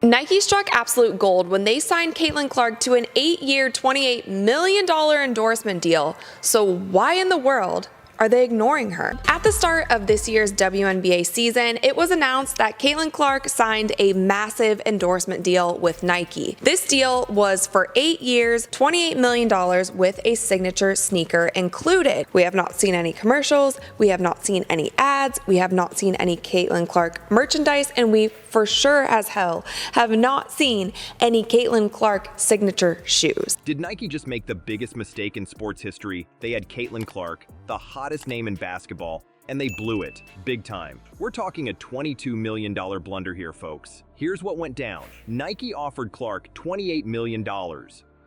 Nike struck absolute gold when they signed Caitlin Clark to an 8-year, $28 million endorsement deal. So why in the world are they ignoring her? At the start of this year's WNBA season, it was announced that Caitlin Clark signed a massive endorsement deal with Nike. This deal was for 8 years, $28 million with a signature sneaker included. We have not seen any commercials, we have not seen any ads, we have not seen any Caitlin Clark merchandise, and we for sure as hell have not seen any Caitlin Clark signature shoes. Did Nike just make the biggest mistake in sports history? They had Caitlin Clark, the hottest name in basketball, and they blew it, big time. We're talking a $22 million blunder here, folks. Here's what went down. Nike offered Clark $28 million.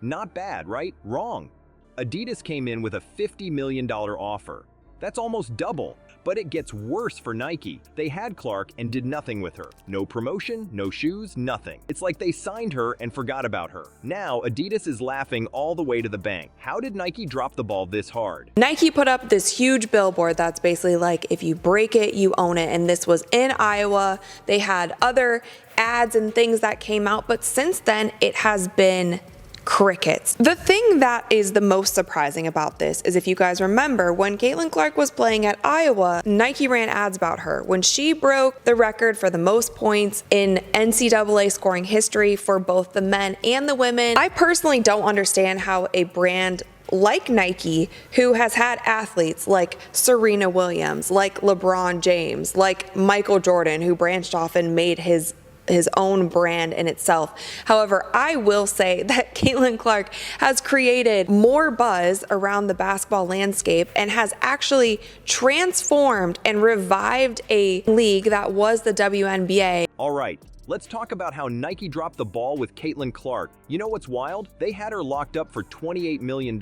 Not bad, right? Wrong. Adidas came in with a $50 million offer. That's almost double. But it gets worse for Nike. They had Clark and did nothing with her. No promotion, no shoes, nothing. It's like they signed her and forgot about her. Now, Adidas is laughing all the way to the bank. How did Nike drop the ball this hard? Nike put up this huge billboard that's basically like, if you break it, you own it. And this was in Iowa. They had other ads and things that came out, but since then, it has been crickets. The thing that is the most surprising about this is, if you guys remember, when Caitlin Clark was playing at Iowa, Nike ran ads about her. When she broke the record for the most points in NCAA scoring history for both the men and the women, I personally don't understand how a brand like Nike, who has had athletes like Serena Williams, like LeBron James, like Michael Jordan, who branched off and made his own brand in itself. However, I will say that Caitlin Clark has created more buzz around the basketball landscape and has actually transformed and revived a league that was the WNBA. All right, let's talk about how Nike dropped the ball with Caitlin Clark. You know what's wild? They had her locked up for $28 million.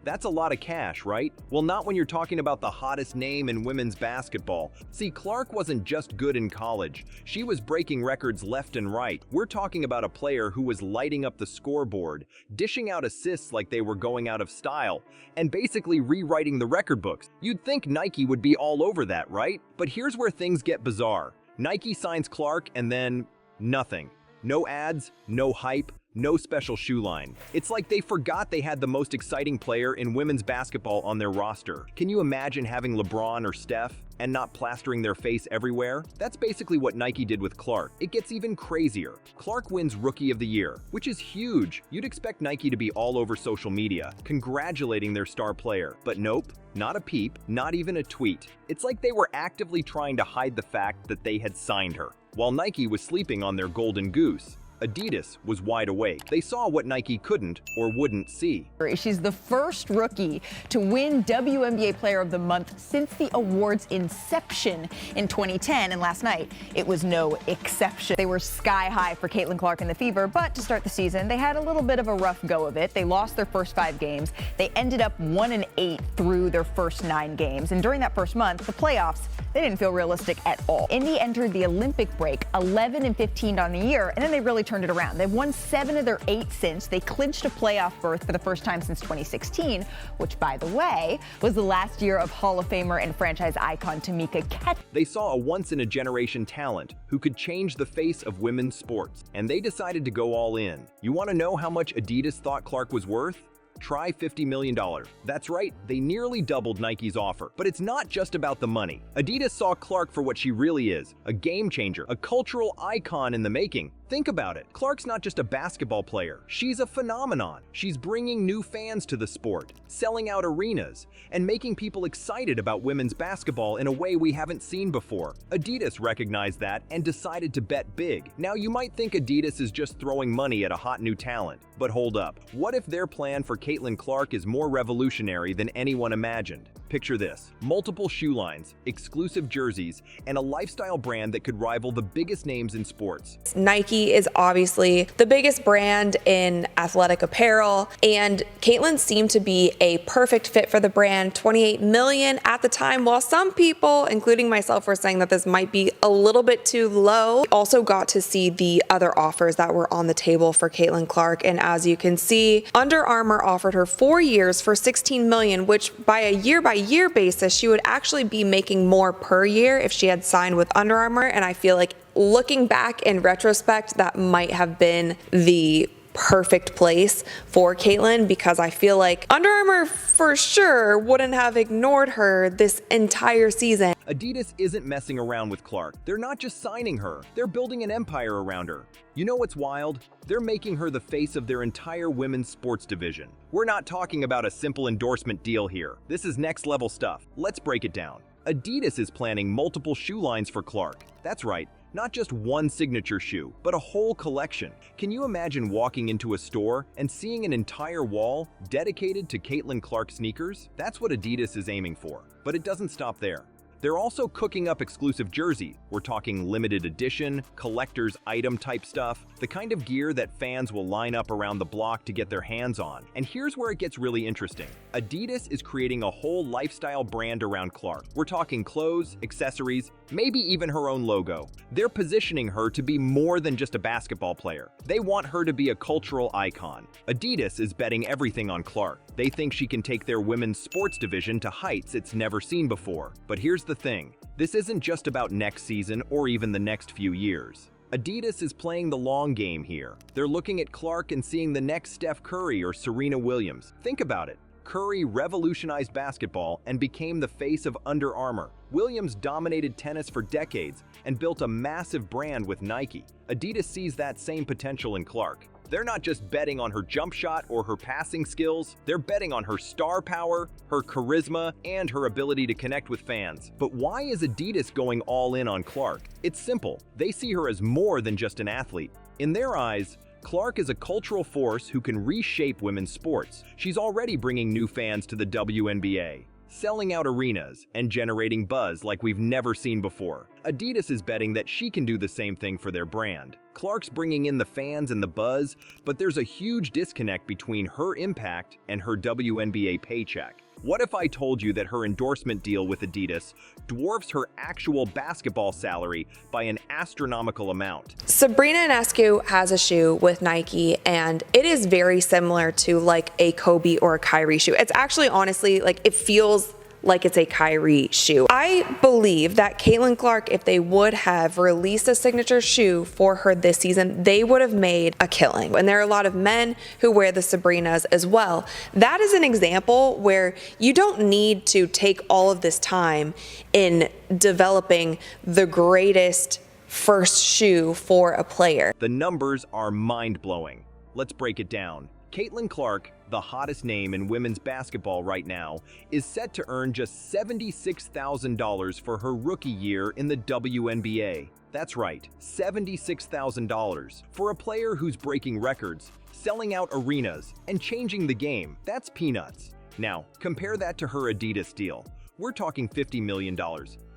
That's a lot of cash, right? Well, not when you're talking about the hottest name in women's basketball. See, Clark wasn't just good in college. She was breaking records left and right. We're talking about a player who was lighting up the scoreboard, dishing out assists like they were going out of style, and basically rewriting the record books. You'd think Nike would be all over that, right? But here's where things get bizarre. Nike signs Clark and then nothing. No ads, no hype, no special shoe line. It's like they forgot they had the most exciting player in women's basketball on their roster. Can you imagine having LeBron or Steph and not plastering their face everywhere? That's basically what Nike did with Clark. It gets even crazier. Clark wins Rookie of the Year, which is huge. You'd expect Nike to be all over social media, congratulating their star player. But nope, not a peep, not even a tweet. It's like they were actively trying to hide the fact that they had signed her, while Nike was sleeping on their golden goose. Adidas was wide awake. They saw what Nike couldn't or wouldn't see. She's the first rookie to win WNBA Player of the Month since the award's inception in 2010, and last night it was no exception. They were sky high for Caitlin Clark and the Fever, but to start the season, they had a little bit of a rough go of it. They lost their first 5 games. They ended up 1-8 through their first 9 games, and during that first month, the playoffs, they didn't feel realistic at all. Indy entered the Olympic break 11-15 on the year, and then they really turned it around. They've won 7 of their 8 since. They clinched a playoff berth for the first time since 2016, which, by the way, was the last year of Hall of Famer and franchise icon Tamika Catchings. They saw a once-in-a-generation talent who could change the face of women's sports, and they decided to go all in. You want to know how much Adidas thought Clark was worth? Try $50 million. That's right, they nearly doubled Nike's offer. But it's not just about the money. Adidas saw Clark for what she really is, a game changer, a cultural icon in the making. Think about it. Clark's not just a basketball player. She's a phenomenon. She's bringing new fans to the sport, selling out arenas, and making people excited about women's basketball in a way we haven't seen before. Adidas recognized that and decided to bet big. Now, you might think Adidas is just throwing money at a hot new talent. But hold up. What if their plan for Caitlin Clark is more revolutionary than anyone imagined? Picture this: multiple shoe lines, exclusive jerseys, and a lifestyle brand that could rival the biggest names in sports. Nike is obviously the biggest brand in athletic apparel, and Caitlin seemed to be a perfect fit for the brand. $28 million at the time, while some people, including myself, were saying that this might be a little bit too low. We also got to see the other offers that were on the table for Caitlin Clark, and as you can see, Under Armour offered her 4 years for $16 million, which by a year-by-year basis, she would actually be making more per year if she had signed with Under Armour, and I feel like looking back in retrospect, that might have been the perfect place for Caitlin, because I feel like Under Armour for sure wouldn't have ignored her this entire season. Adidas isn't messing around with Clark. They're not just signing her, they're building an empire around her. You know what's wild? They're making her the face of their entire women's sports division. We're not talking about a simple endorsement deal here. This is next level stuff. Let's break it down. Adidas is planning multiple shoe lines for Clark. That's right. Not just one signature shoe, but a whole collection. Can you imagine walking into a store and seeing an entire wall dedicated to Caitlin Clark sneakers? That's what Adidas is aiming for. But it doesn't stop there. They're also cooking up exclusive jerseys. We're talking limited edition, collector's item type stuff, the kind of gear that fans will line up around the block to get their hands on. And here's where it gets really interesting. Adidas is creating a whole lifestyle brand around Clark. We're talking clothes, accessories, maybe even her own logo. They're positioning her to be more than just a basketball player. They want her to be a cultural icon. Adidas is betting everything on Clark. They think she can take their women's sports division to heights it's never seen before. But here's the thing, this isn't just about next season or even the next few years. Adidas is playing the long game here. They're looking at Clark and seeing the next Steph Curry or Serena Williams. Think about it. Curry revolutionized basketball and became the face of Under Armour. Williams dominated tennis for decades and built a massive brand with Nike. Adidas sees that same potential in Clark. They're not just betting on her jump shot or her passing skills, they're betting on her star power, her charisma, and her ability to connect with fans. But why is Adidas going all in on Clark? It's simple. They see her as more than just an athlete. In their eyes, Clark is a cultural force who can reshape women's sports. She's already bringing new fans to the WNBA, selling out arenas, and generating buzz like we've never seen before. Adidas is betting that she can do the same thing for their brand. Clark's bringing in the fans and the buzz, but there's a huge disconnect between her impact and her WNBA paycheck. What if I told you that her endorsement deal with Adidas dwarfs her actual basketball salary by an astronomical amount? Sabrina Ionescu has a shoe with Nike, and it is very similar to like a Kobe or a Kyrie shoe. It's actually, honestly, like, it feels like it's a Kyrie shoe. I believe that Caitlin Clark, if they would have released a signature shoe for her this season, they would have made a killing. And there are a lot of men who wear the Sabrinas as well. That is an example where you don't need to take all of this time in developing the greatest first shoe for a player. The numbers are mind-blowing. Let's break it down. Caitlin Clark, the hottest name in women's basketball right now, is set to earn just $76,000 for her rookie year in the WNBA. That's right, $76,000. For a player who's breaking records, selling out arenas, and changing the game, that's peanuts. Now, compare that to her Adidas deal. We're talking $50 million.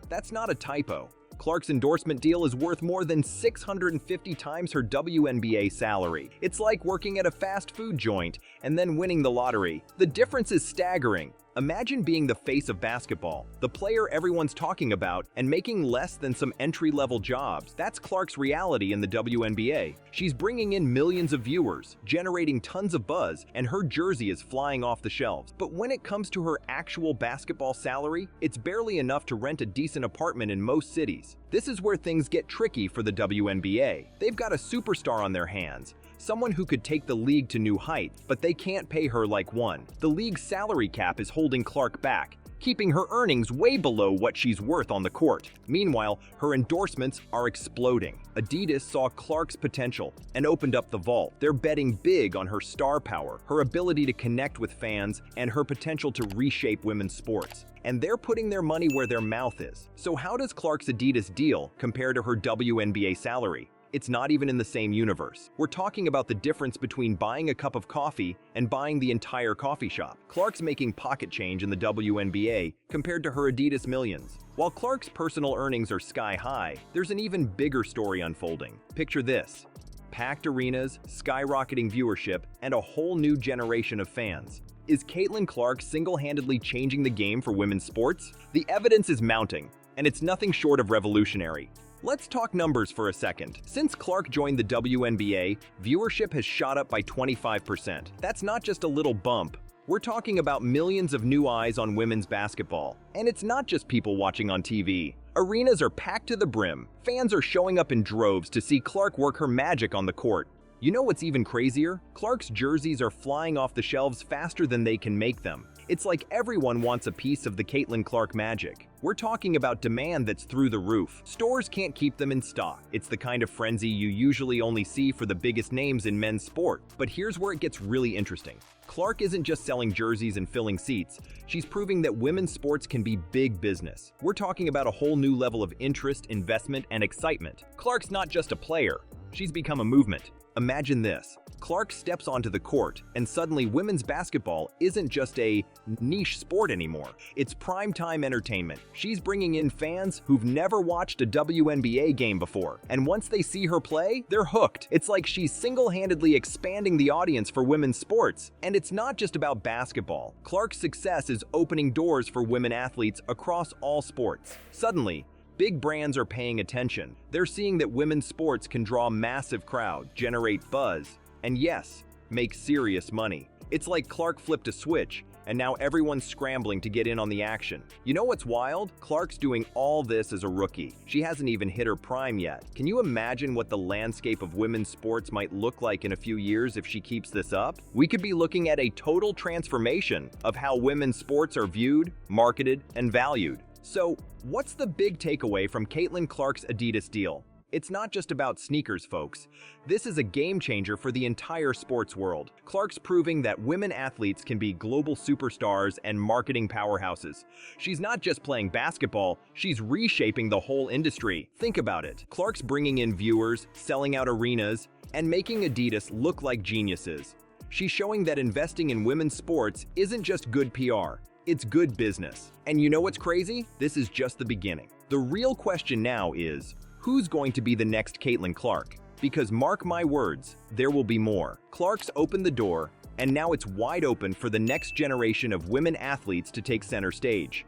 That's not a typo. Clark's endorsement deal is worth more than 650 times her WNBA salary. It's like working at a fast food joint and then winning the lottery. The difference is staggering. Imagine being the face of basketball, the player everyone's talking about, and making less than some entry-level jobs. That's Clark's reality in the WNBA. She's bringing in millions of viewers, generating tons of buzz, and her jersey is flying off the shelves. But when it comes to her actual basketball salary, it's barely enough to rent a decent apartment in most cities. This is where things get tricky for the WNBA. They've got a superstar on their hands, someone who could take the league to new heights, but they can't pay her like one. The league's salary cap is holding Clark back, keeping her earnings way below what she's worth on the court. Meanwhile, her endorsements are exploding. Adidas saw Clark's potential and opened up the vault. They're betting big on her star power, her ability to connect with fans, and her potential to reshape women's sports. And they're putting their money where their mouth is. So how does Clark's Adidas deal compare to her WNBA salary? It's not even in the same universe. We're talking about the difference between buying a cup of coffee and buying the entire coffee shop. Clark's making pocket change in the WNBA compared to her Adidas millions. While Clark's personal earnings are sky high, there's an even bigger story unfolding. Picture this: packed arenas, skyrocketing viewership, and a whole new generation of fans. Is Caitlin Clark single-handedly changing the game for women's sports? The evidence is mounting, and it's nothing short of revolutionary. Let's talk numbers for a second. Since Clark joined the WNBA, viewership has shot up by 25%. That's not just a little bump, We're talking about millions of new eyes on women's basketball. And it's not just people watching on TV. Arenas are packed to the brim. Fans are showing up in droves to see Clark work her magic on the court. You know what's even crazier? Clark's jerseys are flying off the shelves faster than they can make them. It's like everyone wants a piece of the Caitlin Clark magic. We're talking about demand that's through the roof. Stores can't keep them in stock. It's the kind of frenzy you usually only see for the biggest names in men's sport. But here's where it gets really interesting. Clark isn't just selling jerseys and filling seats. She's proving that women's sports can be big business. We're talking about a whole new level of interest, investment, and excitement. Clark's not just a player. She's become a movement. Imagine this. Clark steps onto the court, and suddenly women's basketball isn't just a niche sport anymore. It's primetime entertainment. She's bringing in fans who've never watched a WNBA game before, and once they see her play, they're hooked. It's like she's single-handedly expanding the audience for women's sports. And it's not just about basketball. Clark's success is opening doors for women athletes across all sports. Suddenly, big brands are paying attention. They're seeing that women's sports can draw massive crowds, generate buzz, and yes, make serious money. It's like Clark flipped a switch, and now everyone's scrambling to get in on the action. You know what's wild? Clark's doing all this as a rookie. She hasn't even hit her prime yet. Can you imagine what the landscape of women's sports might look like in a few years if she keeps this up? We could be looking at a total transformation of how women's sports are viewed, marketed, and valued. So, what's the big takeaway from Caitlin Clark's Adidas deal? It's not just about sneakers, folks. This is a game changer for the entire sports world. Clark's proving that women athletes can be global superstars and marketing powerhouses. She's not just playing basketball, she's reshaping the whole industry. Think about it. Clark's bringing in viewers, selling out arenas, and making Adidas look like geniuses. She's showing that investing in women's sports isn't just good PR. It's good business. And you know what's crazy? This is just the beginning. The real question now is, who's going to be the next Caitlin Clark? Because mark my words, there will be more. Clark's opened the door, and now it's wide open for the next generation of women athletes to take center stage.